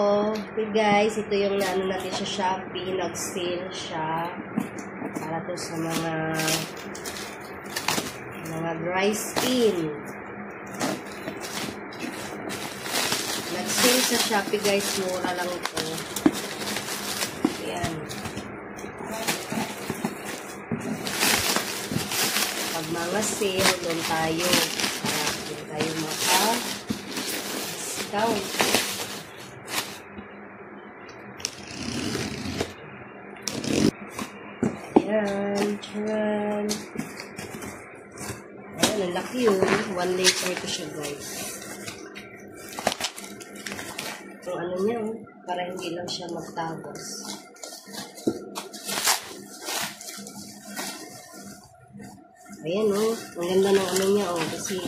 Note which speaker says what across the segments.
Speaker 1: Okay guys, ito yung naano natin sa Shopee, nag-sale siya para to sa mga dry skin. Nag-sale sa Shopee guys, mura lang ito. Ayan. Pag mga sale, doon tayo maka-discount. Ayan, charan. Ayan, ang laki yun. 1 liter ito siya, guys. So, ano niya, para hindi lang siya magtagos. Ayan, ang ganda ng ano niya, kasi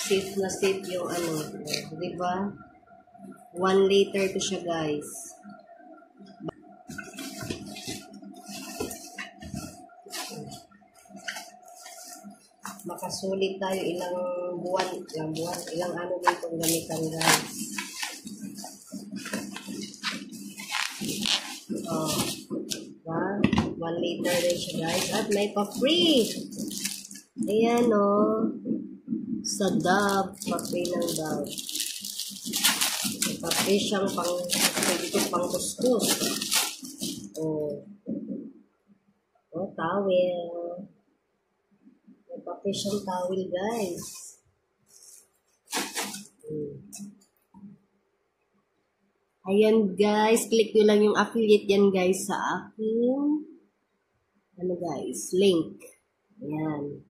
Speaker 1: safe na safe yung ano. Diba? 1 liter ito siya, guys. Makasulit tayo ilang ano dito ang gamitan, guys. Diba? 1 liter rin siya, guys. At may pa-free. Ayan, sa Dove. Pa-free ng Dove. May pa-free siyang pang kuskus. Towel. May siyang towel, guys. Ayan, guys. Click nyo lang yung affiliate yan, guys, sa aking guys, link. Ayan.